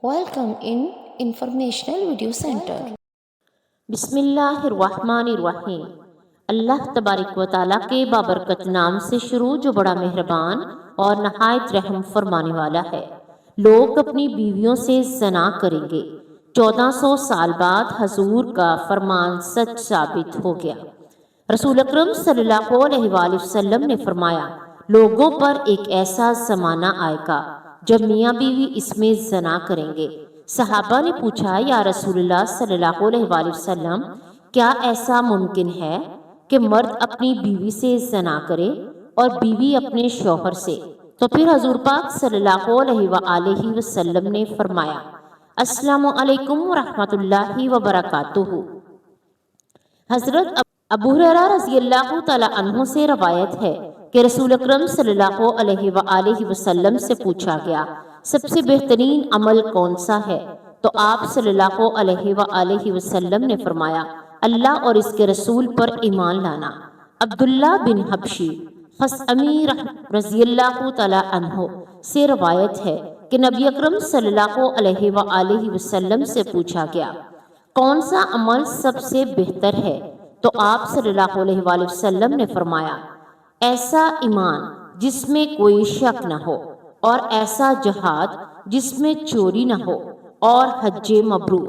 Welcome in Informational Video Center. بسم اللہ الرحمن الرحیم۔ اللہ تبارک و تعالیٰ کے بابرکت نام سے شروع جو بڑا مہربان اور نہایت رحم فرمانے والا ہے۔ لوگ اپنی بیویوں سے زنا کریں گے، 1400 سال بعد حضور کا فرمان سچ ثابت ہو گیا۔ رسول اکرم صلی اللہ علیہ وآلہ وسلم نے فرمایا، لوگوں پر ایک ایسا زمانہ آئے گا جب میاں بیوی اس میں زنا کریں گے۔ صحابہ نے پوچھا، یا رسول اللہ صلی اللہ علیہ وآلہ وسلم، کیا ایسا ممکن ہے کہ مرد اپنی بیوی سے زنا کرے اور بیوی اپنے شوہر سے؟ تو پھر حضور پاک صلی اللہ علیہ وآلہ وسلم نے فرمایا، السلام علیکم ورحمۃ اللہ وبرکاتہ۔ حضرت ابو ہریرہ رضی اللہ تعالی عنہ سے روایت ہے کہ رسول اکرم صلی اللہ علیہ وآلہ وسلم سے پوچھا گیا، سب سے بہترین عمل کون سا ہے؟ تو آپ صلی اللہ علیہ وآلہ وسلم نے فرمایا، اللہ اور اس کے رسول پر ایمان لانا۔ عبداللہ بن حبشی خثعمی رضی اللہ تعالی عنہ سے روایت ہے کہ نبی اکرم صلی اللہ علیہ وآلہ وسلم سے پوچھا گیا، کون سا عمل سب سے بہتر ہے؟ تو آپ صلی اللہ علیہ وآلہ وسلم نے فرمایا، ایسا ایمان جس میں کوئی شک نہ ہو، اور ایسا جہاد جس میں چوری نہ ہو، اور حج مبرور۔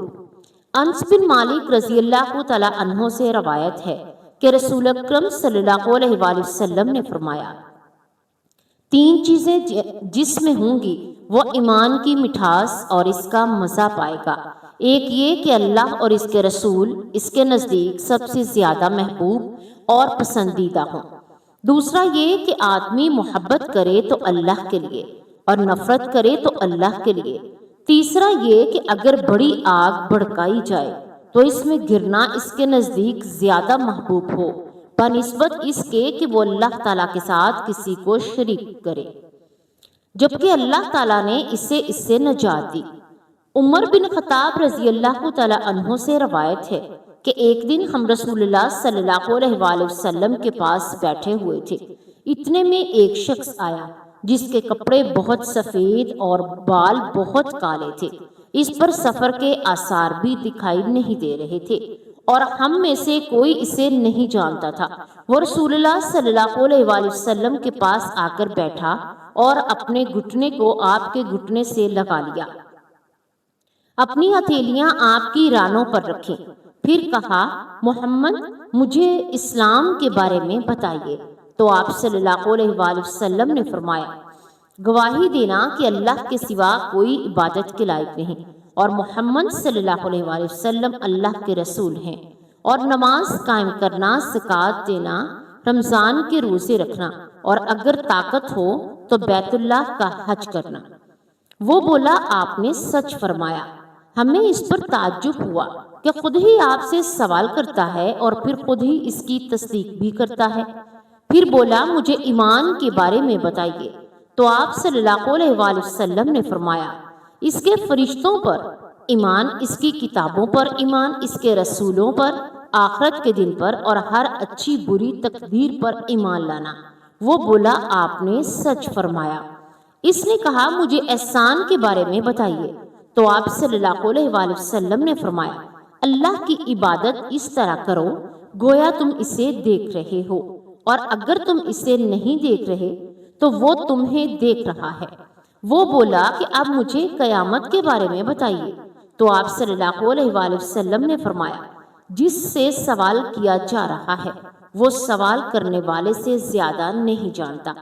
انس بن مالک رضی اللہ تعالی عنہ سے روایت ہے کہ رسول اکرم صلی اللہ علیہ وآلہ وسلم نے فرمایا، تین چیزیں جس میں ہوں گی وہ ایمان کی مٹھاس اور اس کا مزہ پائے گا۔ ایک یہ کہ اللہ اور اس کے رسول اس کے نزدیک سب سے زیادہ محبوب اور پسندیدہ ہوں۔ دوسرا یہ کہ آدمی محبت کرے تو اللہ کے لیے اور نفرت کرے تو اللہ کے لیے۔ تیسرا یہ کہ اگر بڑی آگ بھڑکائی جائے تو اس میں گرنا اس کے نزدیک زیادہ محبوب ہو بنسبت اس کے کہ وہ اللہ تعالیٰ کے ساتھ کسی کو شریک کرے، جبکہ اللہ تعالیٰ نے اسے اس سے نجات دی۔ عمر بن خطاب رضی اللہ تعالیٰ عنہ سے روایت ہے کہ ایک دن ہم رسول اللہ صلی اللہ علیہ وآلہ وسلم کے پاس بیٹھے ہوئے تھے، اتنے میں ایک شخص آیا جس کے کپڑے بہت سفید اور بال بہت کالے تھے، اس پر سفر کے آثار بھی دکھائی نہیں دے رہے تھے، اور ہم میں سے کوئی اسے نہیں جانتا تھا۔ وہ رسول اللہ صلی اللہ علیہ وآلہ وسلم کے پاس آ کر بیٹھا اور اپنے گھٹنے کو آپ کے گھٹنے سے لگا لیا، اپنی ہتھیلیاں آپ کی رانوں پر رکھیں، پھر کہا، محمد مجھے اسلام کے بارے میں بتائیے۔ تو آپ صلی اللہ علیہ وآلہ وسلم نے فرمایا، گواہی دینا کہ اللہ کے سوا کوئی عبادت کے لائق نہیں، اور محمد صلی اللہ علیہ وآلہ وسلم اللہ کے رسول ہیں، اور نماز قائم کرنا، زکوٰۃ دینا، رمضان کے روزے رکھنا، اور اگر طاقت ہو تو بیت اللہ کا حج کرنا۔ وہ بولا، آپ نے سچ فرمایا۔ ہمیں اس پر تعجب ہوا کہ خود ہی آپ سے سوال کرتا ہے اور پھر خود ہی اس کی تصدیق بھی کرتا ہے۔ پھر بولا، مجھے ایمان کے بارے میں بتائیے۔ تو آپ صلی اللہ علیہ وآلہ وسلم نے فرمایا، اس کے فرشتوں پر ایمان، اس کی کتابوں پر ایمان، اس کے رسولوں پر، آخرت کے دن پر، اور ہر اچھی بری تقدیر پر ایمان لانا۔ وہ بولا، آپ نے سچ فرمایا۔ اس نے کہا، مجھے احسان کے بارے میں بتائیے۔ تو آپ صلی اللہ علیہ وآلہ وسلم نے فرمایا، اللہ کی عبادت اس طرح کرو گویا تم اسے دیکھ رہے ہو، اور اگر تم اسے نہیں دیکھ رہے تو وہ تمہیں دیکھ رہا ہے۔ وہ بولا کہ اب مجھے قیامت کے بارے میں بتائیے۔ تو آپ صلی اللہ علیہ وآلہ وسلم نے فرمایا، جس سے سوال کیا جا رہا ہے وہ سوال کرنے والے سے زیادہ نہیں جانتا۔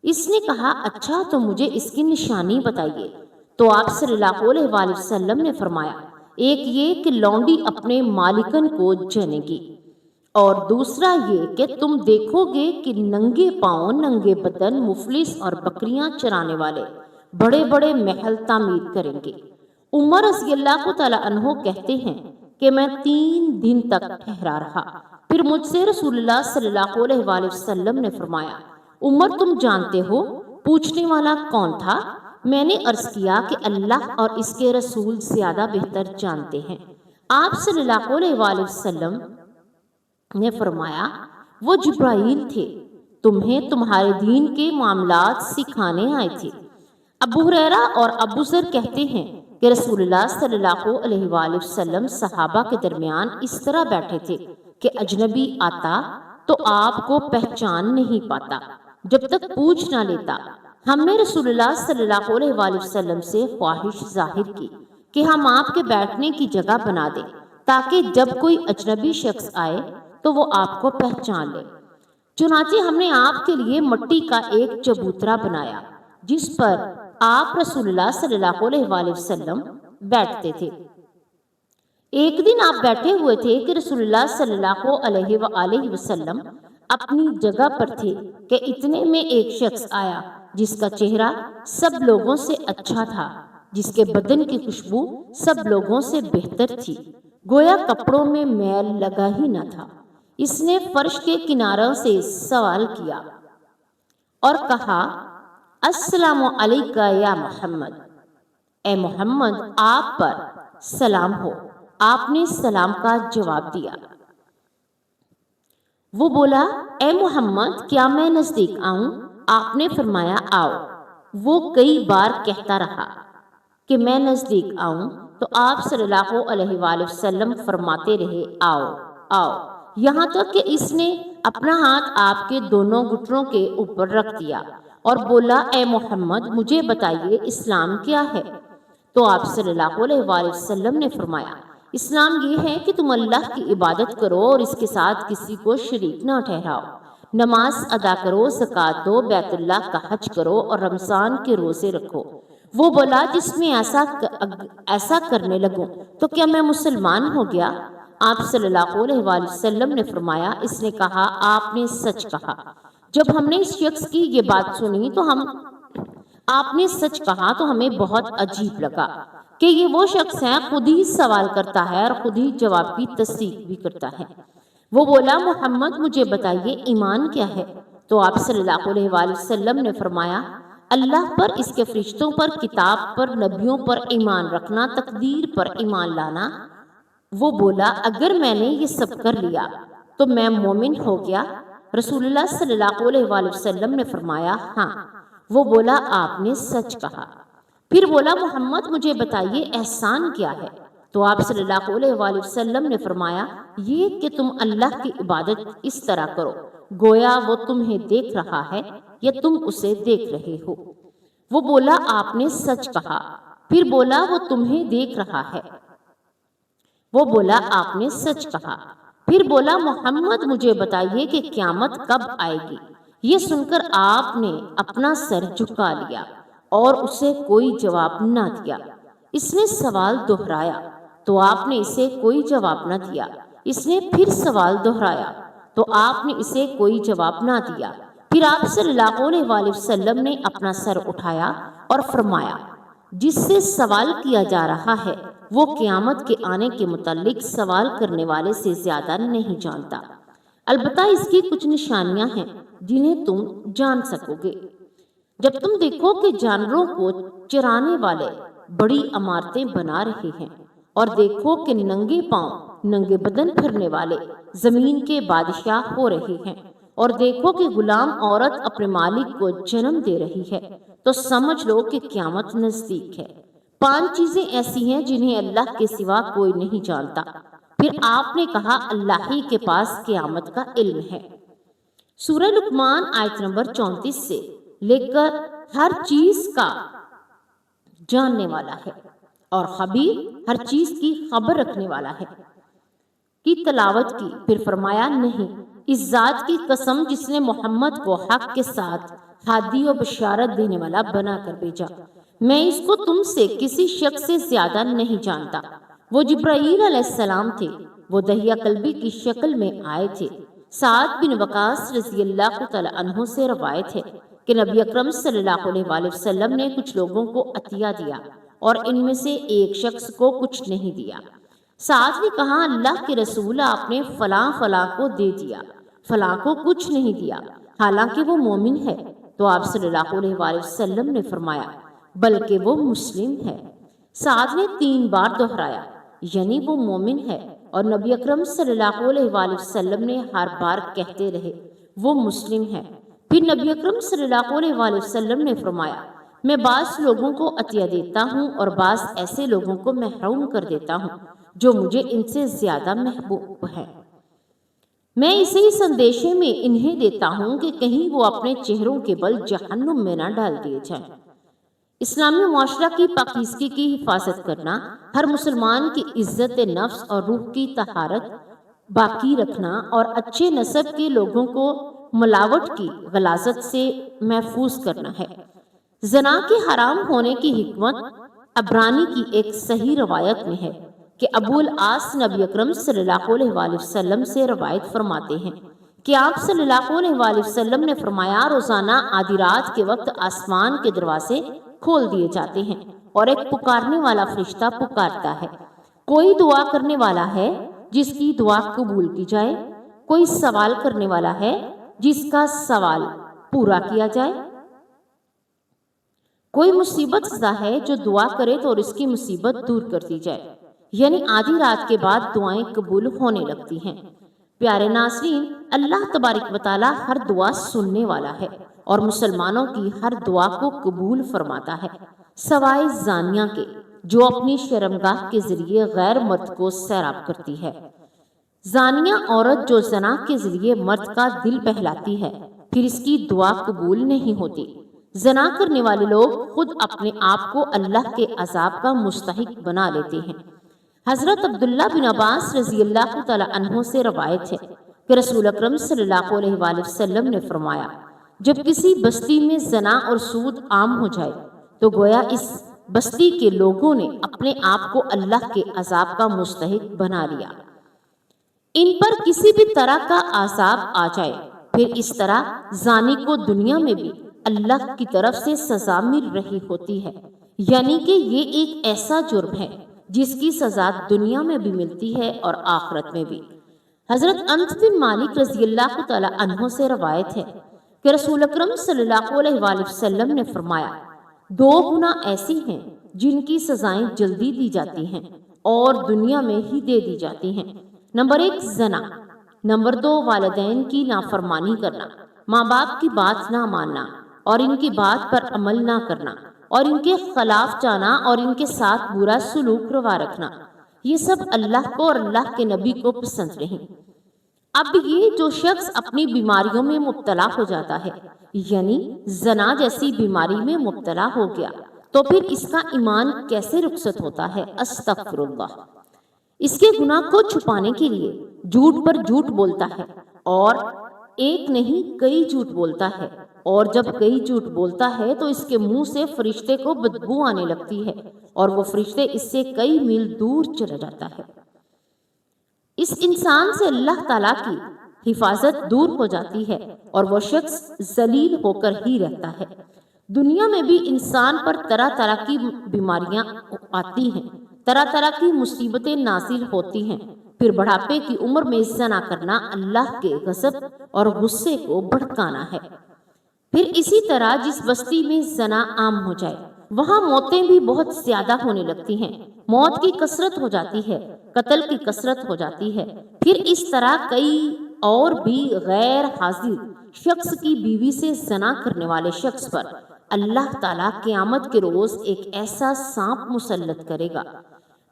اس نے کہا، اچھا تو مجھے اس کی نشانی بتائیے۔ تو آپ صلی اللہ علیہ وآلہ وسلم نے فرمایا، ایک یہ کہ لونڈی اپنے مالکن کو جنے گی، اور دوسرا یہ کہ تم دیکھو گے کہ ننگے پاؤں، ننگے بدن، مفلس اور بکریاں چرانے والے بڑے بڑے محل تعمیر کریں گے۔ عمر رضی اللہ تعالی عنہ کہتے ہیں کہ میں 3 دن تک ٹھہرا رہا، پھر مجھ سے رسول اللہ صلی اللہ علیہ وآلہ وسلم نے فرمایا، عمر تم جانتے ہو پوچھنے والا کون تھا؟ میں نے عرض کیا کہ اللہ اور اس کے رسول زیادہ بہتر جانتے ہیں۔ آپ صلی اللہ علیہ وآلہ وسلم نے فرمایا، وہ جبرائیل تھے، تمہیں تمہارے دین کے معاملات سکھانے آئے تھے۔ ابو ہریرہ اور ابو ذر کہتے ہیں کہ رسول اللہ صلی اللہ علیہ وآلہ وسلم صحابہ کے درمیان اس طرح بیٹھے تھے کہ اجنبی آتا تو آپ کو پہچان نہیں پاتا جب تک پوچھ نہ لیتا۔ ہم نے رسول اللہ صلی اللہ علیہ وآلہ وسلم سے خواہش ظاہر کی کہ ہم آپ کے بیٹھنے کی جگہ بنا دیں تاکہ جب کوئی اجنبی شخص آئے تو وہ آپ کو پہچان لے۔ چنانچہ ہم نے آپ کے لیے مٹی کا ایک چبوترا بنایا جس پر آپ رسول اللہ صلی اللہ علیہ وآلہ وسلم بیٹھتے تھے۔ ایک دن آپ بیٹھے ہوئے تھے کہ رسول اللہ صلی اللہ علیہ وآلہ وسلم اپنی جگہ پر تھے کہ اتنے میں ایک شخص آیا جس کا چہرہ سب لوگوں سے اچھا تھا، جس کے بدن کی خوشبو سب لوگوں سے بہتر تھی، گویا کپڑوں میں میل لگا ہی نہ تھا۔ اس نے فرش کے کناروں سے سوال کیا اور کہا، السلام علیکہ یا محمد، اے محمد آپ پر سلام ہو۔ آپ نے سلام کا جواب دیا۔ وہ بولا، اے محمد کیا میں نزدیک آؤں؟ آپ نے فرمایا آؤ۔ وہ کئی بار کہتا رہا کہ میں نزدیک آؤں تو آپ صلی اللہ علیہ وآلہ وسلم فرماتے رہے آؤ آؤ، یہاں تک کہ اس نے اپنا ہاتھ آپ کے دونوں گھٹنوں کے اوپر رکھ دیا اور بولا، اے محمد مجھے بتائیے اسلام کیا ہے؟ تو آپ صلی اللہ علیہ وآلہ وسلم نے فرمایا، اسلام یہ ہے کہ تم اللہ کی عبادت کرو اور اس کے ساتھ کسی کو شریک نہ ٹھہراؤ، نماز ادا کرو، زکوٰۃ دو، بیت اللہ کا حج کرو اور رمضان کے روزے رکھو۔ وہ بولا، جس میں ایسا کرنے لگوں تو کیا میں مسلمان ہو گیا؟ آپ صلی اللہ علیہ وآلہ وسلم نے فرمایا، اس نے کہا، آپ نے سچ کہا۔ جب ہم نے اس شخص کی یہ بات سنی تو آپ نے سچ کہا تو ہمیں بہت عجیب لگا کہ یہ وہ شخص ہے خود ہی سوال کرتا ہے اور خود ہی جواب کی تصدیق بھی کرتا ہے۔ وہ بولا، محمد مجھے بتائیے ایمان کیا ہے؟ تو آپ صلی اللہ علیہ وآلہ وسلم نے فرمایا، اللہ پر، اس کے فرشتوں پر، کتاب پر، نبیوں پر ایمان رکھنا، تقدیر پر ایمان لانا۔ وہ بولا، اگر میں نے یہ سب کر لیا تو میں مومن ہو گیا؟ رسول اللہ صلی اللہ علیہ وآلہ وسلم نے فرمایا ہاں۔ وہ بولا، آپ نے سچ کہا۔ پھر بولا، محمد مجھے بتائیے احسان کیا ہے؟ تو آپ صلی اللہ علیہ وآلہ وسلم نے فرمایا، یہ کہ تم اللہ کی عبادت اس طرح کرو گویا وہ تمہیں دیکھ رہا ہے یا تم اسے دیکھ رہے ہو۔ وہ بولا، آپ نے سچ کہا۔ پھر بولا، وہ تمہیں دیکھ رہا ہے۔ وہ بولا، آپ نے سچ کہا۔ پھر بولا، محمد مجھے بتائیے کہ قیامت کب آئے گی؟ یہ سن کر آپ نے اپنا سر جھکا لیا اور اسے کوئی جواب نہ دیا۔ اس نے سوال دہرایا تو آپ نے اسے کوئی جواب نہ دیا۔ اس نے پھر سوال دہرایا تو آپ نے اسے کوئی جواب نہ دیا۔ پھر آپ صلی اللہ علیہ وآلہ وسلم نے اپنا سر اٹھایا اور فرمایا، جس سے سوال کیا جا رہا ہے وہ قیامت کے آنے کے متعلق سوال کرنے والے سے زیادہ نہیں جانتا، البتہ اس کی کچھ نشانیاں ہیں جنہیں تم جان سکو گے۔ جب تم دیکھو کہ جانوروں کو چرانے والے بڑی عمارتیں بنا رہے ہیں اور دیکھو کہ ننگے پاؤں ننگے بدن پھرنے والے زمین کے بادشاہ ہو رہے ہیں اور دیکھو کہ غلام عورت اپنے مالک کو جنم دے رہی ہے تو سمجھ لو کہ قیامت نزدیک ہے۔ 5 چیزیں ایسی ہیں جنہیں اللہ کے سوا کوئی نہیں جانتا۔ پھر آپ نے کہا، اللہ ہی کے پاس قیامت کا علم ہے۔ سورہ لقمان آیت نمبر 34 سے لے کر ہر چیز کا جاننے والا ہے اور خبیر، ہر چیز کی خبر رکھنے والا ہے کی تلاوت کی۔ پھر فرمایا، نہیں، اس ذات کی قسم جس نے محمد کو حق کے ساتھ ہادی و بشارت دینے والا بنا کر بھیجا، میں اس کو تم سے کسی شخص سے زیادہ نہیں جانتا۔ وہ جبرائیل علیہ السلام تھے، وہ دہیہ قلبی کی شکل میں آئے تھے۔ سعد بن وقاص رضی اللہ تعالی عنہ سے روایت ہے کہ نبی اکرم صلی اللہ علیہ وآلہ وسلم نے کچھ لوگوں کو عطیہ دیا اور ان میں سے ایک شخص کو کچھ نہیں دیا۔ سعد نے کہا، اللہ کے رسول، آپ نے فلاں فلاں کو دے دیا، فلاں کو کچھ نہیں دیا، حالانکہ وہ مومن ہے۔ تو آپ صلی اللہ علیہ وآلہ وسلم نے فرمایا، بلکہ وہ مسلم ہے۔ سعد نے 3 بار دہرایا، یعنی وہ مومن ہے، اور نبی اکرم صلی اللہ علیہ وآلہ وسلم نے ہر بار کہتے رہے، وہ مسلم ہے۔ پھر نبی اکرم صلی اللہ علیہ وآلہ وسلم نے فرمایا، میں بعض لوگوں کو عطیہ دیتا ہوں اور بعض ایسے لوگوں کو محروم کر دیتا ہوں جو مجھے ان سے زیادہ محبوب ہے۔ میں اسی سندیشے میں انہیں دیتا ہوں کہ کہیں وہ اپنے چہروں کے بل جہنم میں نہ ڈال دیے جائیں۔ اسلامی معاشرہ کی پاکیزگی کی حفاظت کرنا، ہر مسلمان کی عزت نفس اور روح کی طہارت باقی رکھنا اور اچھے نسب کے لوگوں کو ملاوٹ کی غلاظت سے محفوظ کرنا ہے۔ زنا کے حرام ہونے کی حکمت عبرانی کی ایک صحیح روایت میں ہے کہ ابو العاص نبی اکرم صلی اللہ علیہ وآلہ وسلم سے روایت فرماتے ہیں کہ آپ صلی اللہ علیہ وآلہ وسلم نے فرمایا، روزانہ آدھی رات کے وقت آسمان کے دروازے کھول دیے جاتے ہیں اور ایک پکارنے والا فرشتہ پکارتا ہے، کوئی دعا کرنے والا ہے جس کی دعا قبول کی جائے، کوئی سوال کرنے والا ہے جس کا سوال پورا کیا جائے، کوئی مصیبت زدہ ہے جو دعا کرے تو اور اس کی مصیبت دور کر دی جائے۔ یعنی آدھی رات کے بعد دعائیں قبول ہونے لگتی ہیں۔ پیارے ناظرین، اللہ تبارک و تعالی ہر دعا سننے والا ہے اور مسلمانوں کی ہر دعا کو قبول فرماتا ہے، سوائے زانیہ کے جو اپنی شرمگاہ کے ذریعے غیر مرد کو سیراب کرتی ہے۔ زانیہ عورت جو زنا کے ذریعے مرد کا دل بہلاتی ہے، پھر اس کی دعا قبول نہیں ہوتی۔ زنا کرنے والے لوگ خود اپنے آپ کو اللہ کے عذاب کا مستحق بنا لیتے ہیں۔ حضرت عبداللہ بن عباس رضی اللہ تعالی عنہ سے روایت ہے کہ رسول اکرم صلی اللہ علیہ وآلہ وسلم نے فرمایا، جب کسی بستی میں زنا اور سود عام ہو جائے تو گویا اس بستی کے لوگوں نے اپنے آپ کو اللہ کے عذاب کا مستحق بنا لیا۔ ان پر کسی بھی طرح کا عذاب آ جائے، پھر اس طرح زانی کو دنیا میں بھی اللہ کی طرف سے سزا مل رہی ہوتی ہے، یعنی کہ یہ ایک ایسا جرم ہے جس کی سزا دنیا میں بھی ملتی ہے اور آخرت میں بھی۔ حضرت انس بن مالک رضی اللہ تعالی عنہ سے روایت ہے کہ رسول اکرم صلی اللہ علیہ وآلہ وسلم نے فرمایا، دو گناہ ایسی ہیں جن کی سزائیں جلدی دی جاتی ہیں اور دنیا میں ہی دے دی جاتی ہیں۔ نمبر 1 زنا، نمبر 2 والدین کی نافرمانی کرنا، ماں باپ کی بات نہ ماننا اور ان کی بات پر عمل نہ کرنا اور ان کے خلاف جانا اور ان کے ساتھ برا سلوک روا رکھنا، یہ سب اللہ کو اور اللہ کے نبی کو پسند نہیں۔ اب یہ جو شخص اپنی بیماریوں میں مبتلا ہو جاتا ہے، یعنی زنا جیسی بیماری میں مبتلا ہو گیا، تو پھر اس کا ایمان کیسے رخصت ہوتا ہے؟ استغفر اللہ۔ اس کے گناہ کو چھپانے کے لیے جھوٹ پر جھوٹ بولتا ہے، اور ایک نہیں کئی جھوٹ بولتا ہے، اور جب کئی جھوٹ بولتا ہے تو اس کے منہ سے فرشتے کو بدبو آنے لگتی ہے اور وہ فرشتے اس سے کئی میل دور چلا جاتا ہے۔ اس انسان سے اللہ تعالیٰ کی حفاظت دور ہو جاتی ہے اور وہ شخص ذلیل ہو کر ہی رہتا ہے۔ دنیا میں بھی انسان پر طرح طرح کی بیماریاں آتی ہیں، طرح طرح کی مصیبتیں نازل ہوتی ہیں، پھر بڑھاپے کی عمر میں زنا کرنا اللہ کے غضب اور غصے کو بھڑکانا ہے۔ پھر اسی طرح جس بستی میں زنا عام ہو جائے وہاں موتیں بھی بہت زیادہ ہونے لگتی ہیں، موت کی کثرت ہو جاتی ہے، قتل کی کثرت ہو جاتی ہے۔ پھر اس طرح کئی اور بھی غیر حاضر شخص کی بیوی سے زنا کرنے والے شخص پر اللہ تعالیٰ قیامت کے روز ایک ایسا سانپ مسلط کرے گا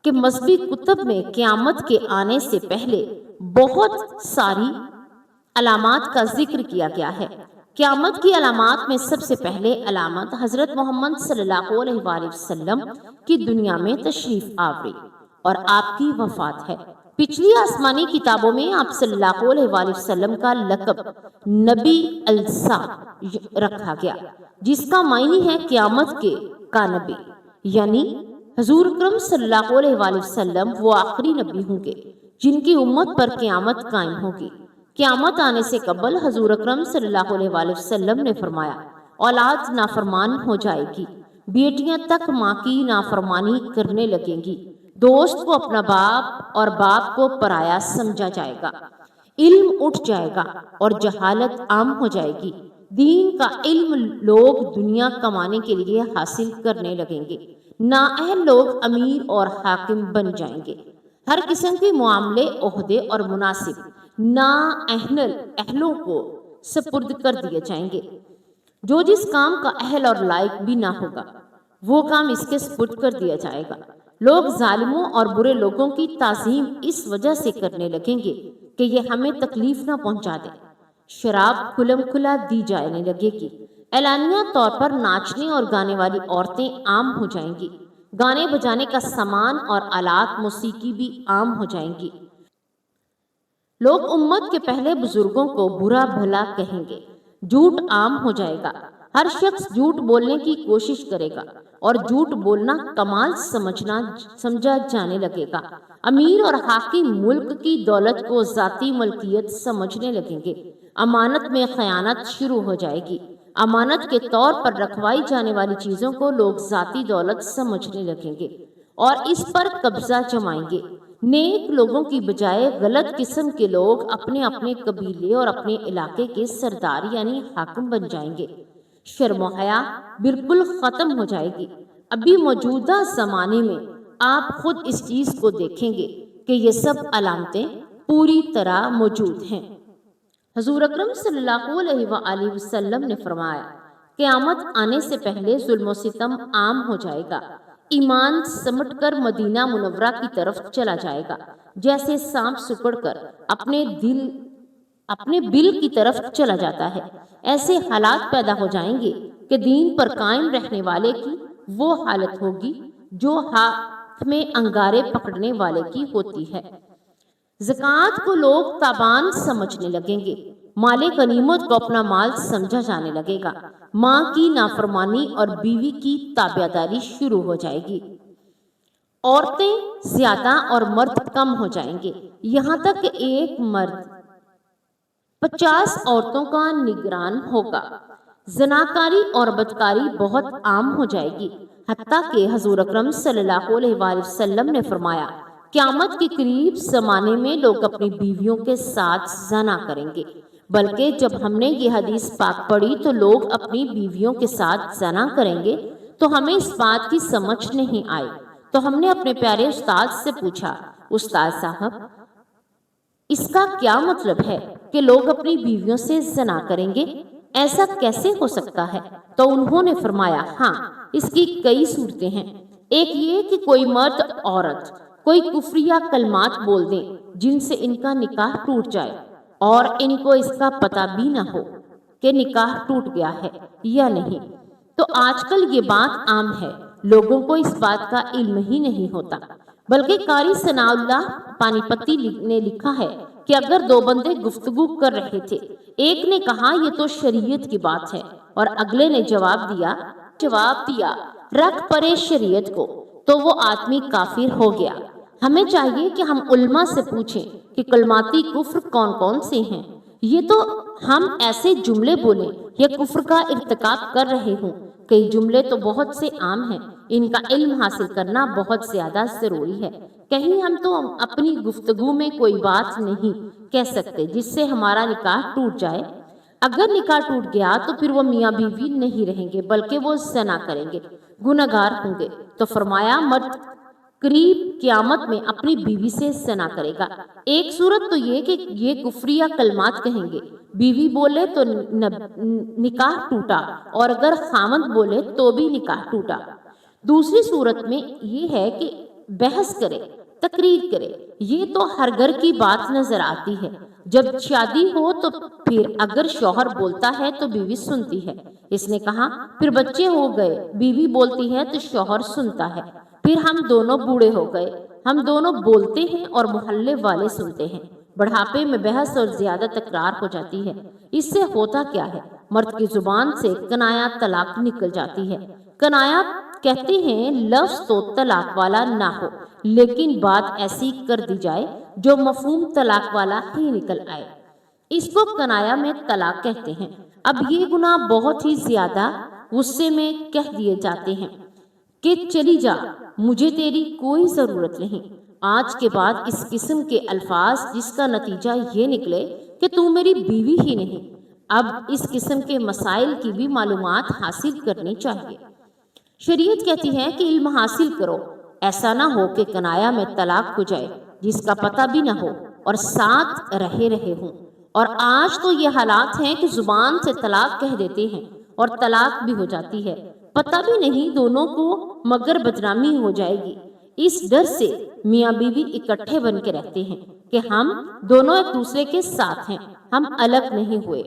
کہ مذہبی کتب میں قیامت کے آنے سے پہلے بہت ساری علامات کا ذکر کیا گیا ہے۔ قیامت کی علامات میں سب سے پہلے علامت حضرت محمد صلی اللہ علیہ وآلہ وسلم کی دنیا میں تشریف آوری اور آپ کی وفات ہے۔ پچھلی آسمانی کتابوں میں آپ صلی اللہ علیہ وآلہ وسلم کا لقب نبی السا رکھا گیا، جس کا معنی ہے قیامت کا نبی، یعنی حضور اکرم صلی اللہ علیہ وآلہ وسلم وہ آخری نبی ہوں گے جن کی امت پر قیامت قائم ہوگی۔ قیامت آنے سے قبل حضور اکرم صلی اللہ علیہ وآلہ وسلم نے فرمایا، اولاد نافرمان ہو جائے گی، بیٹیاں تک ماں کی نافرمانی کرنے لگیں گی، دوست کو اپنا باپ اور باپ کو پرایا سمجھا جائے گا، علم اٹھ جائے گا اور جہالت عام ہو جائے گی، دین کا علم لوگ دنیا کمانے کے لیے حاصل کرنے لگیں گے، نااہل لوگ امیر اور حاکم بن جائیں گے، ہر قسم کے معاملے، عہدے اور مناصب نااہلوں کو سپرد کر دیے جائیں گے، جو جس کام کا اہل اور لائق بھی نہ ہوگا وہ کام اس کے سپرد کر دیا جائے گا۔ لوگ ظالموں اور برے لوگوں کی تعظیم اس وجہ سے کرنے لگیں گے کہ یہ ہمیں تکلیف نہ پہنچا دے۔ شراب کھلم کھلا دی جانے لگے گی۔ اعلانیہ طور پر ناچنے اور گانے والی عورتیں عام ہو جائیں گی۔ گانے بجانے کا سامان اور آلات موسیقی بھی عام ہو جائیں گی۔ لوگ امت کے پہلے بزرگوں کو برا بھلا کہیں گے۔ جھوٹ عام ہو جائے گا۔ ہر شخص جھوٹ بولنے کی کوشش کرے گا اور جھوٹ بولنا کمال سمجھا جانے لگے گا۔ امیر اور حاکم ملک کی دولت کو ذاتی ملکیت سمجھنے لگیں گے۔ امانت میں خیانت شروع ہو جائے گی۔ امانت کے طور پر رکھوائی جانے والی چیزوں کو لوگ ذاتی دولت سمجھنے لگیں گے اور اس پر قبضہ جمائیں گے۔ نیک لوگوں کی بجائے غلط قسم کے لوگ اپنے اپنے قبیلے اور اپنے علاقے کے سردار یعنی حاکم بن جائیں گے۔ شرم و حیا بالکل ختم ہو جائے گی۔ ابھی موجودہ زمانے میں آپ خود اس چیز کو دیکھیں گے کہ یہ سب علامتیں پوری طرح موجود ہیں۔ حضور اکرم صلی اللہ علیہ وآلہ وسلم نے فرمایا، قیامت آنے سے پہلے ظلم و ستم عام ہو جائے گا۔ ایمان سمٹ کر مدینہ منورہ کی طرف چلا جائے گا جیسے سانپ سکڑ کر اپنے بل کی طرف چلا جاتا ہے۔ ایسے حالات پیدا ہو جائیں گے کہ دین پر قائم رہنے والے کی وہ حالت ہوگی جو ہاتھ میں انگارے پکڑنے والے کی ہوتی ہے۔ زکوٰۃ کو لوگ تاوان سمجھنے لگیں گے۔ مال غنیمت کو اپنا مال سمجھا جانے لگے گا۔ ماں کی نافرمانی اور بیوی کی تابعداری شروع ہو جائے گی۔ عورتیں زیادہ اور مرد کم ہو جائیں گے، یہاں تک کہ ایک مرد 50 عورتوں کا نگران ہوگا۔ زناکاری اور بدکاری بہت عام ہو جائے گی، حتیٰ کہ حضور اکرم صلی اللہ علیہ وآلہ وسلم نے فرمایا، قیامت کے قریب زمانے میں لوگ اپنی بیویوں کے ساتھ زنا کریں گے۔ بلکہ جب ہم نے یہ حدیث پاک پڑھی تو لوگ اپنی بیویوں کے ساتھ زنا کریں گے تو ہمیں اس بات کی سمجھ نہیں آئی، تو ہم نے اپنے پیارے استاد سے پوچھا، استاد صاحب اس کا کیا مطلب ہے کہ لوگ اپنی بیویوں سے زنا کریں گے؟ ایسا کیسے ہو سکتا ہے؟ تو انہوں نے فرمایا، ہاں اس کی کئی صورتیں ہیں۔ ایک یہ کہ کوئی مرد عورت کوئی کفریہ کلمات بول دیں جن سے ان کا نکاح ٹوٹ جائے اور ان کو اس کا پتہ بھی نہ ہو کہ نکاح ٹوٹ گیا ہے یا نہیں۔ تو آج کل یہ بات عام ہے، لوگوں کو اس بات کا علم ہی نہیں ہوتا۔ بلکہ قاری ثناء اللہ پانی پتی نے لکھا ہے کہ اگر دو بندے گفتگو کر رہے تھے، ایک نے کہا یہ تو شریعت کی بات ہے اور اگلے نے جواب دیا رکھ پرے شریعت کو، تو وہ آدمی کافر ہو گیا۔ ہمیں چاہیے کہ ہم علماء سے پوچھیں کہ کلماتی کفر کون کون سے ہیں۔ یہ تو ہم ایسے جملے بولیں یا کفر کا ارتکاب کر رہے ہوں، کئی جملے تو بہت سے عام ہیں، ان کا علم حاصل کرنا بہت زیادہ ضروری ہے۔ کہیں ہم تو اپنی گفتگو میں کوئی بات نہیں کہہ سکتے جس سے ہمارا نکاح ٹوٹ جائے۔ اگر نکاح ٹوٹ گیا تو پھر وہ میاں بیوی نہیں رہیں گے بلکہ وہ زنا کریں گے، گنہگار ہوں گے۔ تو فرمایا مرد قریب قیامت میں اپنی بیوی سے زنا کرے گا۔ ایک صورت تو یہ کہ یہ کفریہ کلمات کہیں گے، بیوی بولے تو نکاح ٹوٹا اور اگر خاوند بولے تو بھی نکاح ٹوٹا۔ دوسری صورت میں یہ ہے کہ بحث کرے، تقریر کرے۔ یہ تو ہر گھر کی بات نظر آتی ہے۔ جب شادی ہو تو پھر اگر شوہر بولتا ہے تو بیوی سنتی ہے۔ اس نے کہا پھر بچے ہو گئے، بیوی بولتی ہے تو شوہر سنتا ہے۔ پھر ہم دونوں بوڑھے ہو گئے، ہم دونوں بولتے ہیں اور محلے والے سنتے ہیں۔ بڑھاپے میں بحث اور زیادہ تکرار ہو جاتی ہے۔ اس سے ہوتا کیا ہے؟ مرد کی زبان سے کنایا طلاق نکل جاتی ہے۔ کنایا کہتے ہیں لفظ تو طلاق والا نہ ہو لیکن بات ایسی کر دی جائے جو مفہوم طلاق والا ہی نکل آئے، اس کو کنایا میں طلاق کہتے ہیں۔ اب یہ گناہ بہت ہی زیادہ غصے میں کہہ دیے جاتے ہیں کہ چلی جا، مجھے تیری کوئی ضرورت نہیں۔ آج کے بعد اس قسم کے الفاظ جس کا نتیجہ یہ نکلے کہ تو میری بیوی ہی نہیں۔ اب اس قسم کے مسائل کی بھی معلومات حاصل کرنی چاہیے۔ شریعت کہتی ہے کہ علم حاصل کرو، ایسا نہ ہو کہ کنایا میں طلاق ہو جائے جس کا پتہ بھی نہ ہو اور ساتھ رہے ہوں۔ اور آج تو یہ حالات ہیں کہ زبان سے طلاق کہہ دیتے ہیں اور طلاق بھی ہو جاتی ہے، پتہ بھی نہیں دونوں کو مگر بدنامی ہو جائے گی۔ اس ڈر سے میاں بیوی اکٹھے بن کے رہتے ہیں کہ ہم دونوں ایک دوسرے کے ساتھ ہیں، ہم الگ نہیں ہوئے،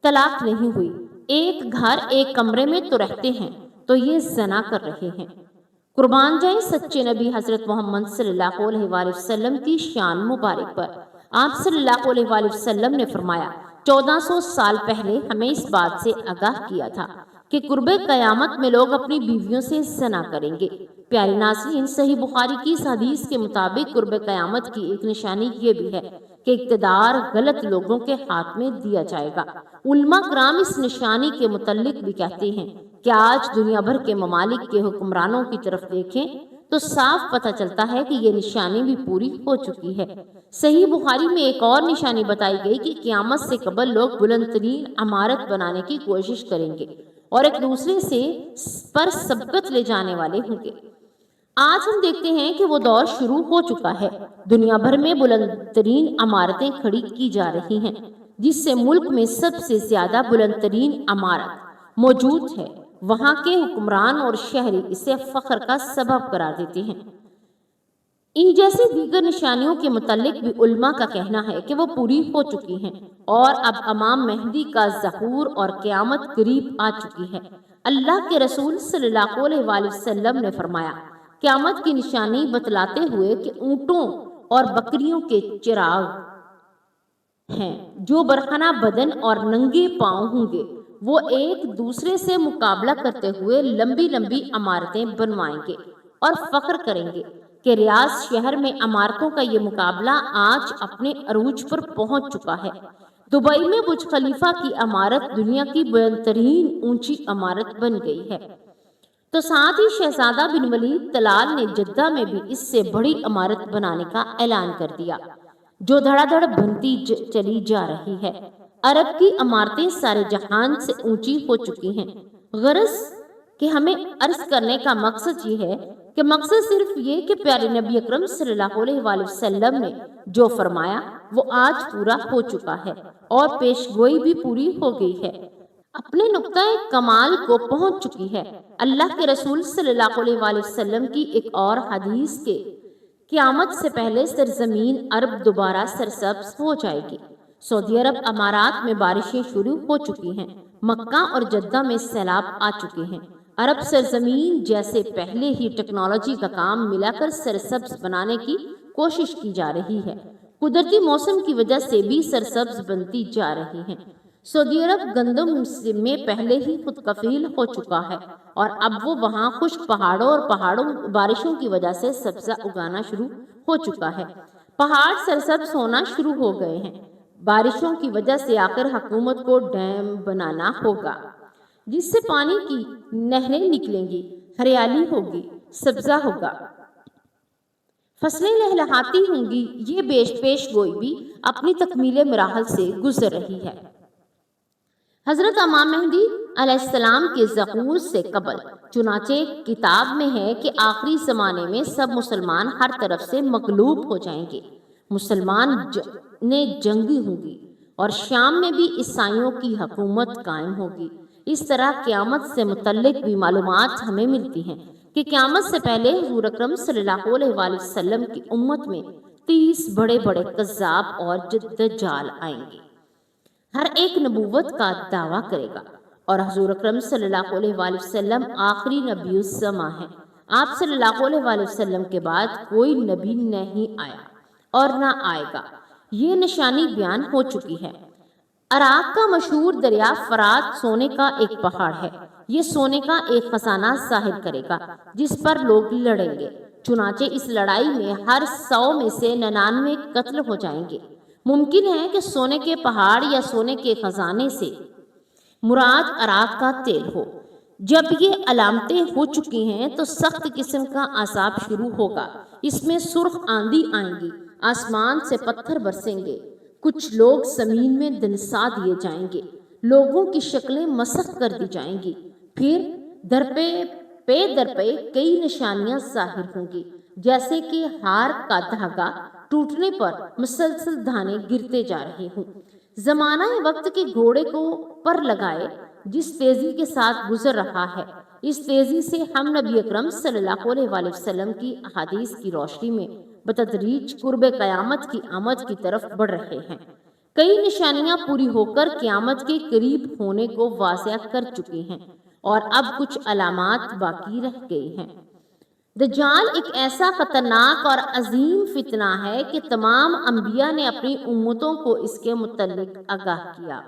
طلاق نہیں ہوئی، ایک گھر ایک کمرے میں تو رہتے ہیں، تو یہ زنا کر رہے ہیں۔ قربان جائیں سچے نبی حضرت محمد صلی اللہ علیہ وآلہ وسلم کی شان مبارک پر۔ آپ صلی اللہ علیہ وآلہ وسلم نے فرمایا، 1400 سال پہلے ہمیں اس بات سے آگاہ کیا تھا کہ قرب قیامت میں لوگ اپنی بیویوں سے زنا کریں گے۔ پیارے ناظرین، صحیح بخاری کی اس حدیث کے مطابق قرب قیامت کی ایک نشانی یہ بھی ہے کہ اقتدار غلط لوگوں کے ہاتھ میں دیا جائے گا۔ علماء کرام اس نشانی کے متعلق بھی کہتے ہیں کہ آج دنیا بھر کے ممالک کے حکمرانوں کی طرف دیکھیں تو صاف پتہ چلتا ہے کہ یہ نشانی بھی پوری ہو چکی ہے۔ صحیح بخاری میں ایک اور نشانی بتائی گئی کہ قیامت سے قبل لوگ بلند ترین عمارت بنانے کی کوشش کریں گے اور ایک دوسرے سے پر سبقت لے جانے والے ہوں گے۔ آج ہم دیکھتے ہیں کہ وہ دور شروع ہو چکا ہے۔ دنیا بھر میں بلند ترین عمارتیں کھڑی کی جا رہی ہیں، جس سے ملک میں سب سے زیادہ بلند ترین عمارت موجود ہے، وہاں کے حکمران اور شہری اسے فخر کا سبب قرار دیتے ہیں۔ ان جیسی دیگر نشانیوں کے متعلق بھی علماء کا کہنا ہے کہ وہ پوری ہو چکی ہیں اور اب امام مہدی کا ظہور اور قیامت قریب آ چکی ہے۔ اللہ کے رسول صلی اللہ علیہ وآلہ وسلم نے فرمایا، قیامت کی نشانی بتلاتے ہوئے کہ اونٹوں اور بکریوں کے چراغ ہیں جو برہنہ بدن اور ننگے پاؤں ہوں گے، وہ ایک دوسرے سے مقابلہ کرتے ہوئے لمبی لمبی عمارتیں بنوائیں گے اور فخر کریں گے کہ ریاض شہر میں عمارتوں کا یہ مقابلہ آج اپنے عروج پر پہنچ چکا ہے۔ دبئی میں برج خلیفہ کی عمارت دنیا کی بلند ترین اونچی عمارت بن گئی ہے، تو ساتھ ہی شہزادہ بن ولید طلال نے جدہ میں بھی اس سے بڑی عمارت بنانے کا اعلان کر دیا، جو دھڑا دھڑ بنتی چلی جا رہی ہے۔ عرب کی عمارتیں سارے جہان سے اونچی ہو چکی ہیں۔ غرض کہ ہمیں عرض کرنے کا مقصد یہ ہے کہ مقصد صرف یہ کہ پیارے نبی اکرم صلی اللہ علیہ وآلہ وسلم نے جو فرمایا وہ آج پورا ہو چکا ہے اور پیشگوئی بھی پوری ہو گئی ہے، اپنے نقطہ کمال کو پہنچ چکی ہے۔ اللہ کے رسول صلی اللہ علیہ وآلہ وسلم کی ایک اور حدیث کے قیامت سے پہلے سرزمین عرب دوبارہ سرسبز ہو جائے گی۔ سعودی عرب امارات میں بارشیں شروع ہو چکی ہیں، مکہ اور جدہ میں سیلاب آ چکے ہیں۔ عرب سرزمین جیسے پہلے ہی ٹیکنالوجی کا کام ملا کر سرسبز بنانے کی کوشش کی جا رہی ہے، قدرتی موسم کی وجہ سے بھی سرسبز بنتی جا رہی ہیں۔ سعودی عرب گندم میں پہلے ہی خود کفیل ہو چکا ہے اور اب وہ وہاں خشک پہاڑوں اور بارشوں کی وجہ سے سبزہ اگانا شروع ہو چکا ہے۔ پہاڑ سرسبز ہونا شروع ہو گئے ہیں۔ بارشوں کی وجہ سے آخر حکومت کو ڈیم بنانا ہوگا جس سے پانی کی نہریں نکلیں گی، ہریالی ہوگی، سبزہ ہوگا، فصلیں لہلہاتی ہوں گی۔ یہ پیش گوئی بھی اپنی تکمیل مراحل سے گزر رہی ہے۔ حضرت امام مہدی علیہ السلام کے ظہور سے قبل چنانچہ کتاب میں ہے کہ آخری زمانے میں سب مسلمان ہر طرف سے مغلوب ہو جائیں گے، مسلمان جنگی ہوں گی اور شام میں بھی عیسائیوں کی حکومت قائم ہوگی۔ اس طرح قیامت سے متعلق بھی معلومات ہمیں ملتی ہیں کہ قیامت سے پہلے حضور اکرم صلی اللہ علیہ وآلہ وسلم کی امت میں 30 بڑے بڑے کذاب اور دجال آئیں گے۔ ہر ایک نبوت کا دعویٰ کرے گا اور حضور اکرم صلی اللہ علیہ وآلہ وسلم آخری نبی الزماں ہیں۔ آپ صلی اللہ علیہ وآلہ وسلم کے بعد کوئی نبی نہیں آیا اور نہ آئے گا، یہ نشانی بیان ہو چکی ہے۔ عراق کا مشہور دریا فرات سونے کا ایک پہاڑ ہے، یہ سونے کا ایک خزانہ ظاہر کرے گا جس پر لوگ لڑیں گے، چنانچہ اس لڑائی میں ہر 100 میں سے 99 قتل ہو جائیں گے۔ ممکن ہے کہ سونے کے پہاڑ یا سونے کے خزانے سے مراد عراق کا تیل ہو۔ جب یہ علامتیں ہو چکی ہیں تو سخت قسم کا عذاب شروع ہوگا، اس میں سرخ آندھی آئیں گی، آسمان سے پتھر برسیں گے، کچھ لوگ زمین میں دنسا دیے جائیں گے، لوگوں کی شکلیں مسخ کر دی جائیں گی، پھر در پہ کئی نشانیاں ظاہر ہوں گی، جیسے کہ ہار کا دھاگا ٹوٹنے پر مسلسل دانے گرتے جا رہے ہوں۔ زمانہ وقت کے گھوڑے کو پر لگائے جس تیزی کے ساتھ گزر رہا ہے، اس تیزی سے ہم نبی اکرم صلی اللہ علیہ وآلہ وسلم کی احادیث کی روشنی میں بتدریج قرب قیامت کی آمد کی طرف بڑھ رہے ہیں۔ کئی نشانیاں پوری ہو کر قیامت کے قریب ہونے کو واضح کر چکی ہیں اور اب کچھ علامات باقی رہ گئی ہیں۔ دجال ایک ایسا خطرناک اور عظیم فتنہ ہے کہ تمام انبیاء نے اپنی امتوں کو اس کے متعلق آگاہ کیا۔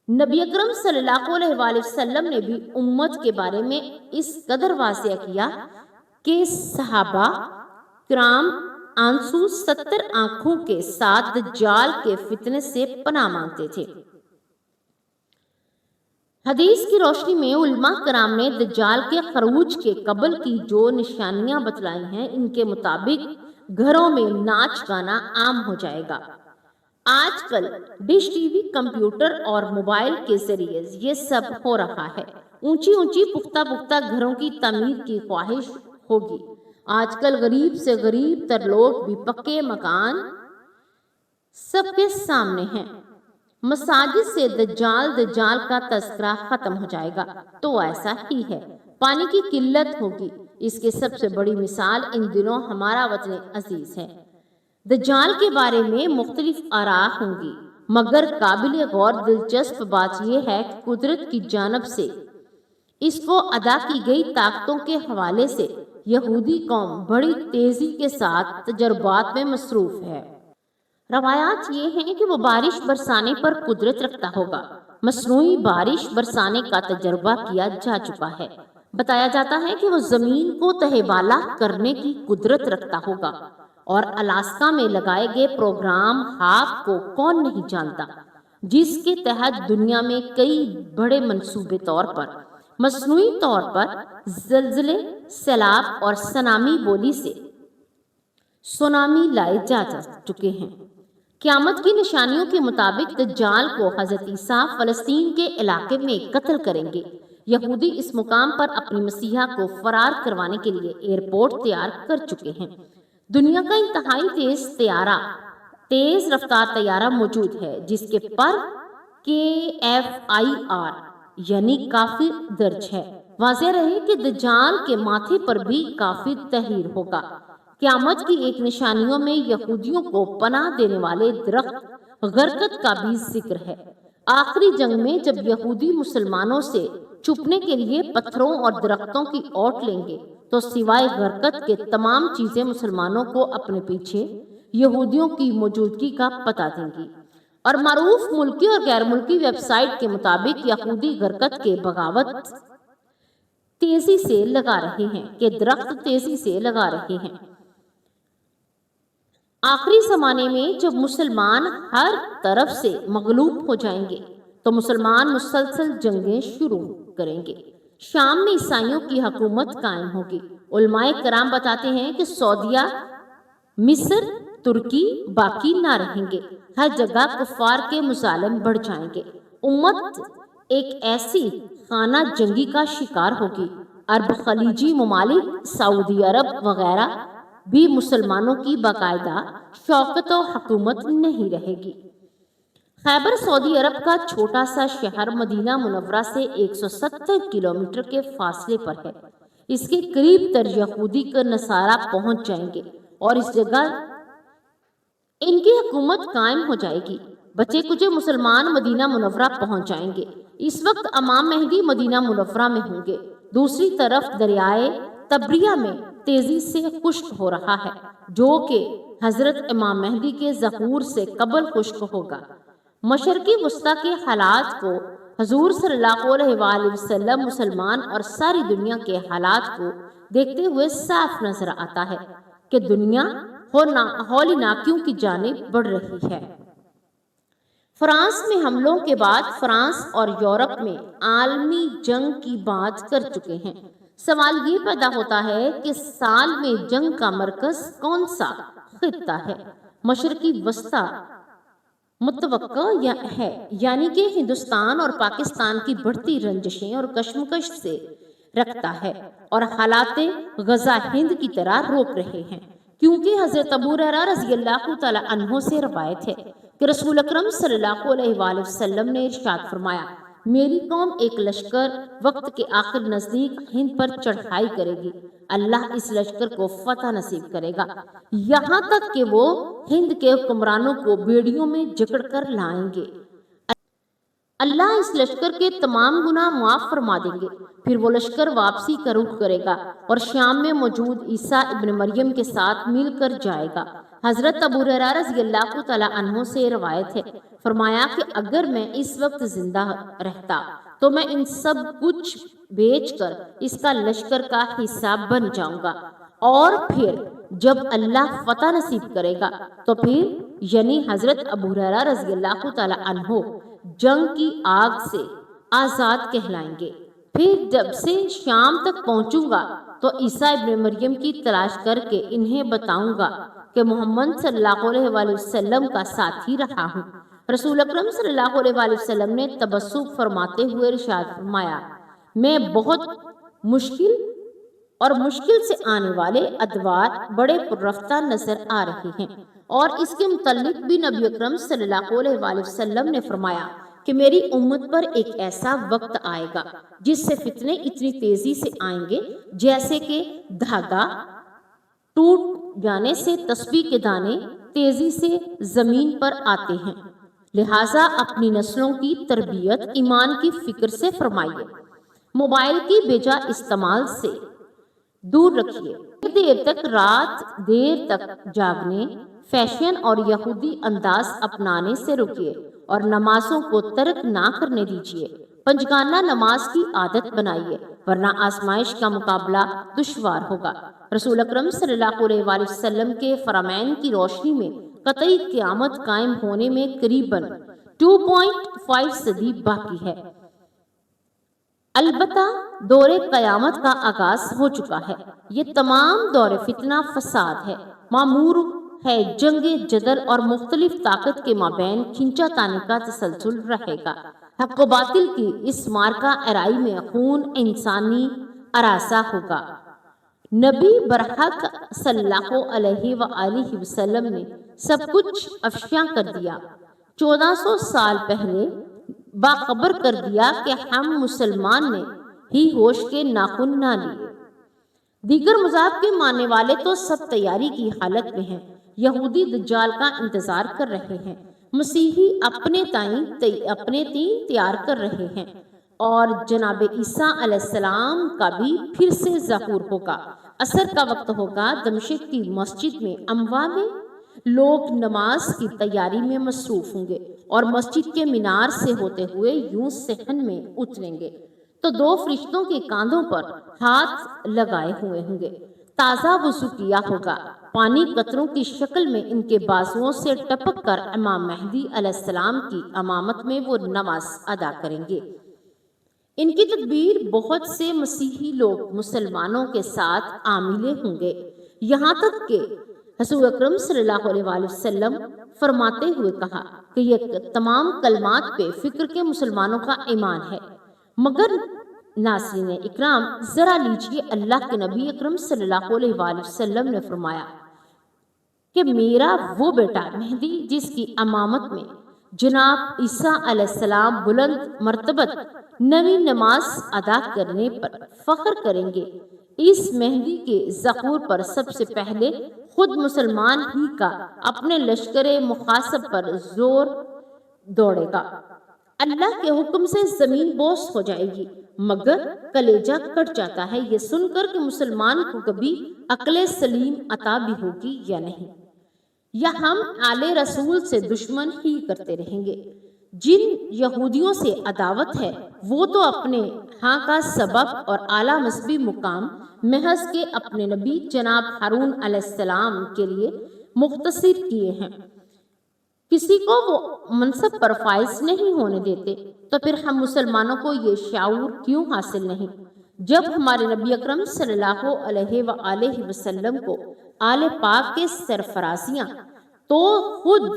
نبی اکرم صلی اللہ علیہ وآلہ وسلم نے بھی امت کے بارے میں اس قدر واضح کیا کہ صحابہ کرام آنسو 70 آنکھوں کے ساتھ دجال کے فتنے سے پناہ مانگتے تھے۔ حدیث کی روشنی میں علماء کرام نے دجال کے خروج کے قبل کی جو نشانیاں بتلائی ہیں، ان کے مطابق گھروں میں ناچ گانا عام ہو جائے گا۔ آج کل ڈش ٹی وی، کمپیوٹر اور موبائل کے ذریعے یہ سب ہو رہا ہے۔ اونچی پختہ گھروں کی تعمیر کی خواہش ہوگی۔ آج کل غریب سے غریب تر لوگ بھی پکے مکان سب کے سامنے ہیں۔ مساجد سے دجال کا تذکرہ ختم ہو جائے گا تو ایسا ہی ہے۔ پانی کی قلت ہوگی۔ اس کی سب سے بڑی مثال ان دنوں ہمارا وطن عزیز ہے۔ دجال کے بارے میں مختلف آراء ہوں گی، مگر قابل غور دلچسپ بات یہ ہے کہ قدرت کی جانب سے اس کو عطا کی گئی طاقتوں کے حوالے سے یہودی قوم بڑی تیزی کے ساتھ تجربات میں مصروف ہے۔ روایات یہ ہیں کہ وہ بارش برسانے پر قدرت رکھتا ہوگا۔ مصنوعی بارش برسانے کا تجربہ کیا جا چکا ہے۔ بتایا جاتا ہے کہ وہ زمین کو تہہ بالا کرنے کی قدرت رکھتا ہوگا، اور الاسکا میں لگائے گئے پروگرام ہاپ کو کون نہیں جانتا، جس کے تحت دنیا میں کئی بڑے منصوبے طور پر مصنوعی طور پر زلزلے، سیلاب اور سونامی لائے جا چکے ہیں۔ قیامت کی نشانیوں کے مطابق دجال کو حضرت عیسیٰ فلسطین کے علاقے میں قتل کریں گے۔ یہودی اس مقام پر اپنی مسیحا کو فرار کروانے کے لیے ایئرپورٹ تیار کر چکے ہیں۔ دنیا کا انتہائی تیز رفتار طیارہ موجود ہے، جس کے پر KFIR یعنی کافر درج ہے۔ واضح رہے کہ دجال کے ماتھے پر بھی کافر تحریر ہوگا۔ قیامت کی ایک نشانیوں میں یہودیوں کو پناہ دینے والے درخت غرقت کا بھی ذکر ہے۔ آخری جنگ میں جب یہودی مسلمانوں سے چھپنے کے لیے پتھروں اور درختوں کی اوٹ لیں گے تو سوائے غرقت کے تمام چیزیں مسلمانوں کو اپنے پیچھے یہودیوں کی موجودگی کا پتہ دیں گی۔ اور معروف ملکی اور غیر ملکی ویب سائٹ کے مطابق یہودی غرقت کے بغاوت تیزی سے لگا رہے ہیں کہ درخت تیزی سے لگا رہے ہیں۔ آخری زمانے میں جب مسلمان ہر طرف سے مغلوب ہو جائیں گے تو مسلمان مسلسل جنگیں شروع کریں گے۔ شام میں عیسائیوں کی حکومت قائم ہوگی۔ علماء کرام بتاتے ہیں کہ سعودیہ، مصر، ترکی باقی نہ رہیں گے۔ ہر جگہ کفار کے مظالم بڑھ جائیں گے۔ امت ایک ایسی خانہ جنگی کا شکار ہوگی۔ عرب خلیجی ممالک، سعودی عرب وغیرہ بھی مسلمانوں کی باقاعدہ شوکت و حکومت نہیں رہے گی۔ خیبر سعودی عرب کا چھوٹا سا شہر مدینہ منورہ سے 170 کلومیٹر کے فاصلے پر ہے۔ اس کے قریب تر یہودی کا نصارہ پہنچ جائیں گے اور اس جگہ ان کی حکومت قائم ہو جائے گی۔ بچے کچے مسلمان مدینہ منورہ پہنچ جائیں گے۔ اس وقت امام مہدی مدینہ منورہ میں ہوں گے۔ دوسری طرف دریائے تبریہ میں تیزی سے خشک ہو رہا ہے، جو کہ حضرت امام مہدی کے ظہور سے قبل خشک ہوگا۔ مشرقی وسطی کے حالات کو حضور صلی اللہ علیہ وآلہ وسلم مسلمان اور ساری دنیا کے حالات کو دیکھتے ہوئے صاف نظر آتا ہے کہ دنیا ہولناکیوں کی جانب بڑھ رہی ہے۔ فرانس میں حملوں کے بعد فرانس اور یورپ میں عالمی جنگ کی بات کر چکے ہیں۔ سوال یہ پیدا ہوتا ہے کہ سال میں جنگ کا مرکز کون سا خطہ ہے؟ مشرقی وسطی متوقع ہے، یعنی کہ ہندوستان اور پاکستان کی بڑھتی رنجشیں اور کشمکش سے رکھتا ہے اور حالات غزہ ہند کی طرح روک رہے ہیں، کیونکہ حضرت ابو ہریرہ رضی اللہ تعالی عنہ سے روایت ہے کہ رسول اکرم صلی اللہ علیہ وآلہ وسلم نے ارشاد فرمایا، میری قوم ایک لشکر وقت کے آخر نزدیک ہند پر چڑھائی کرے گی، اللہ اس لشکر کو فتح نصیب کرے گا، یہاں تک کہ وہ ہند کے حکمرانوں کو بیڑیوں میں جکڑ کر لائیں گے۔ اللہ اس لشکر کے تمام گناہ معاف فرما دیں گے، پھر وہ لشکر واپسی کا رخ کرے گا اور شام میں موجود عیسیٰ ابن مریم کے ساتھ مل کر جائے گا۔ حضرت ابو ہریرہ رضی اللہ تعالیٰ عنہ سے روایت ہے، فرمایا کہ اگر میں اس وقت زندہ رہتا تو میں ان سب کچھ بیچ کر اس کا لشکر کا حصہ بن جاؤں گا، اور پھر جب اللہ فتح نصیب کرے گا تو پھر یعنی حضرت ابو ہریرہ رضی اللہ تعالیٰ عنہ جنگ کی آگ سے آزاد کہلائیں گے۔ پھر جب سے شام تک پہنچوں گا تو عیسیٰ ابن مریم کی تلاش کر کے انہیں بتاؤں گا کہ محمد صلی اللہ علیہ وآلہ وسلم کا ساتھی رہا ہوں۔ رسول اکرم صلی اللہ علیہ وآلہ وسلم نے تبسم فرماتے ہوئے ارشاد فرمایا، میں بہت مشکل سے آنے والے ادوار بڑے پر رفتہ نظر آ رہے ہیں، اور اس کے متعلق بھی نبی اکرم صلی اللہ علیہ وآلہ وسلم نے فرمایا کہ میری امت پر ایک ایسا وقت آئے گا جس سے فتنے اتنی تیزی سے آئیں گے جیسے کہ دھاگا ٹوٹ جانے سے تسبیح کے دانے تیزی سے زمین پر آتے ہیں، لہٰذا اپنی نسلوں کی تربیت ایمان کی فکر سے فرمائیے، موبائل کی بیجا استعمال سے دور رکھیے، رات دیر تک جاگنے، فیشن اور یہودی انداز اپنانے سے رکیے، اور نمازوں کو ترک نہ کرنے دیجیے، پنجگانہ نماز کی عادت بنائیے، ورنہ آزمائش کا مقابلہ دشوار ہوگا۔ رسول اکرم صلی اللہ علیہ وآلہ وسلم کے فرامین کی روشنی میں قطعی قیامت قائم ہونے میں قریباً 2.5 صدی باقی ہے، البتہ دور قیامت کا آغاز ہو چکا ہے۔ یہ تمام دور فتنہ فساد ہے، معمور ہے جنگ جدل اور مختلف طاقت کے مابین کھینچا تانی کا تسلسل رہے گا۔ حق و باطل کی اس مارکہ ارائی میں خون انسانی اراضا ہوگا۔ نبی برحق صلی اللہ علیہ وآلہ وسلم نے سب کچھ افشاں کر دیا، 1400 سال پہلے باخبر کر دیا کہ ہم مسلمان نے ہی ہوش کے ناخن نہ لیے۔ دیگر مذاہب کے ماننے والے تو سب تیاری کی حالت میں ہیں، یہودی دجال کا انتظار کر رہے ہیں، مسیحی اپنے تین تیار کر رہے ہیں، اور جناب عیسیٰ علیہ السلام کا بھی پھر سے ظہور ہوگا۔ عصر کا وقت ہوگا، دمشق کی مسجد میں اموا میں لوگ نماز کی تیاری میں مصروف ہوں گے، اور مسجد کے مینار سے ہوتے ہوئے یوں صحن میں اتریں گے تو 2 فرشتوں کے کاندھوں پر ہاتھ لگائے ہوئے ہوں گے، تازہ وضو کیا ہوگا، پانی قطروں کی شکل میں ان کے بازوؤں سے ٹپک کر امام مہدی علیہ السلام کی امامت میں وہ نماز ادا کریں گے۔ ان کی تدبیر بہت سے مسیحی لوگ مسلمانوں کے ساتھ عاملے ہوں گے، یہاں تک کہ رسول اکرم صلی اللہ علیہ وآلہ وسلم فرماتے ہوئے کہا کہ یہ تمام کلمات پہ فکر کے مسلمانوں کا ایمان ہے، مگر ناظرین اکرام ذرا لیجئے، اللہ کے نبی اکرم صلی اللہ علیہ وآلہ وسلم نے فرمایا کہ میرا وہ بیٹا مہدی جس کی امامت میں جناب عیسیٰ علیہ السلام بلند مرتبت نوی نماز ادا کرنے پر فخر کریں گے، اس مہدی کے ظہور پر سب سے پہلے خود مسلمان ہی کا اپنے لشکر مخاصب پر زور دوڑے گا، اللہ کے حکم سے زمین بوس ہو جائے گی، مگر کلیجہ کٹ جاتا ہے یہ سن کر کہ مسلمان کو کبھی عقل سلیم عطا بھی ہوگی یا نہیں، یا ہم آل رسول سے دشمن ہی کرتے رہیں گے۔ جن یہودیوں سے عداوت ہے وہ تو اپنے ہاں کا سبب اور اعلیٰ مذہبی مقام محض کے اپنے نبی جناب ہارون علیہ السلام کے لیے مختصر کیے ہیں، کسی کو وہ منصب پر فائز نہیں ہونے دیتے، تو پھر ہم مسلمانوں کو یہ شعور کیوں حاصل نہیں؟ جب ہمارے نبی اکرم صلی اللہ علیہ وآلہ وسلم کو آل پاک کے سرفرازیاں تو خود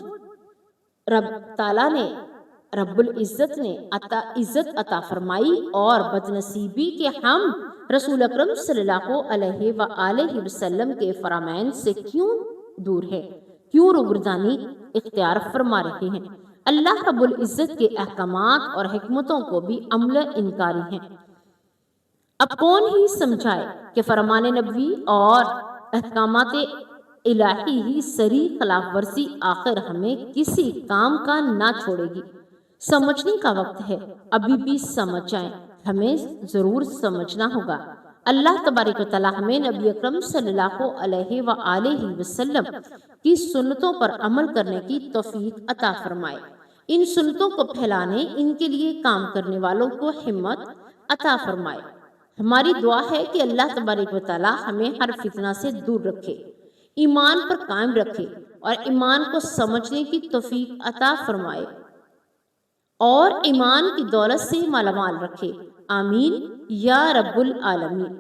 رب العزت نے عزت عطا فرمائی، اور بدنصیبی کہ ہم رسول اکرم صلی اللہ علیہ وآلہ وسلم کے فرامین سے کیوں دور ہے، کیوں روگردانی اختیار فرما رہے ہیں۔ اللہ رب العزت کے احکامات اور حکمتوں کو بھی عمل انکاری ہیں۔ اب کون ہی سمجھائے کہ فرمان نبوی اور احکامات الہی ہی سری خلاف ورزی آخر ہمیں کسی کام کا نہ چھوڑے گی۔ سمجھنے کا وقت ہے، ابھی بھی سمجھ جائیں، ہمیں ضرور سمجھنا ہوگا۔ اللہ تبارک و تعالی ہمیں نبی اکرم صلی اللہ علیہ وآلہ وسلم کی سنتوں پر عمل کرنے کی توفیق عطا فرمائے، ان سنتوں کو پھیلانے، ان کے لیے کام کرنے والوں کو ہمت عطا فرمائے۔ ہماری دعا ہے کہ اللہ تبارک و تعالی ہمیں ہر فتنہ سے دور رکھے، ایمان پر قائم رکھے اور ایمان کو سمجھنے کی توفیق عطا فرمائے اور ایمان کی دولت سے مالا مال رکھے۔ آمین یا رب العالمین۔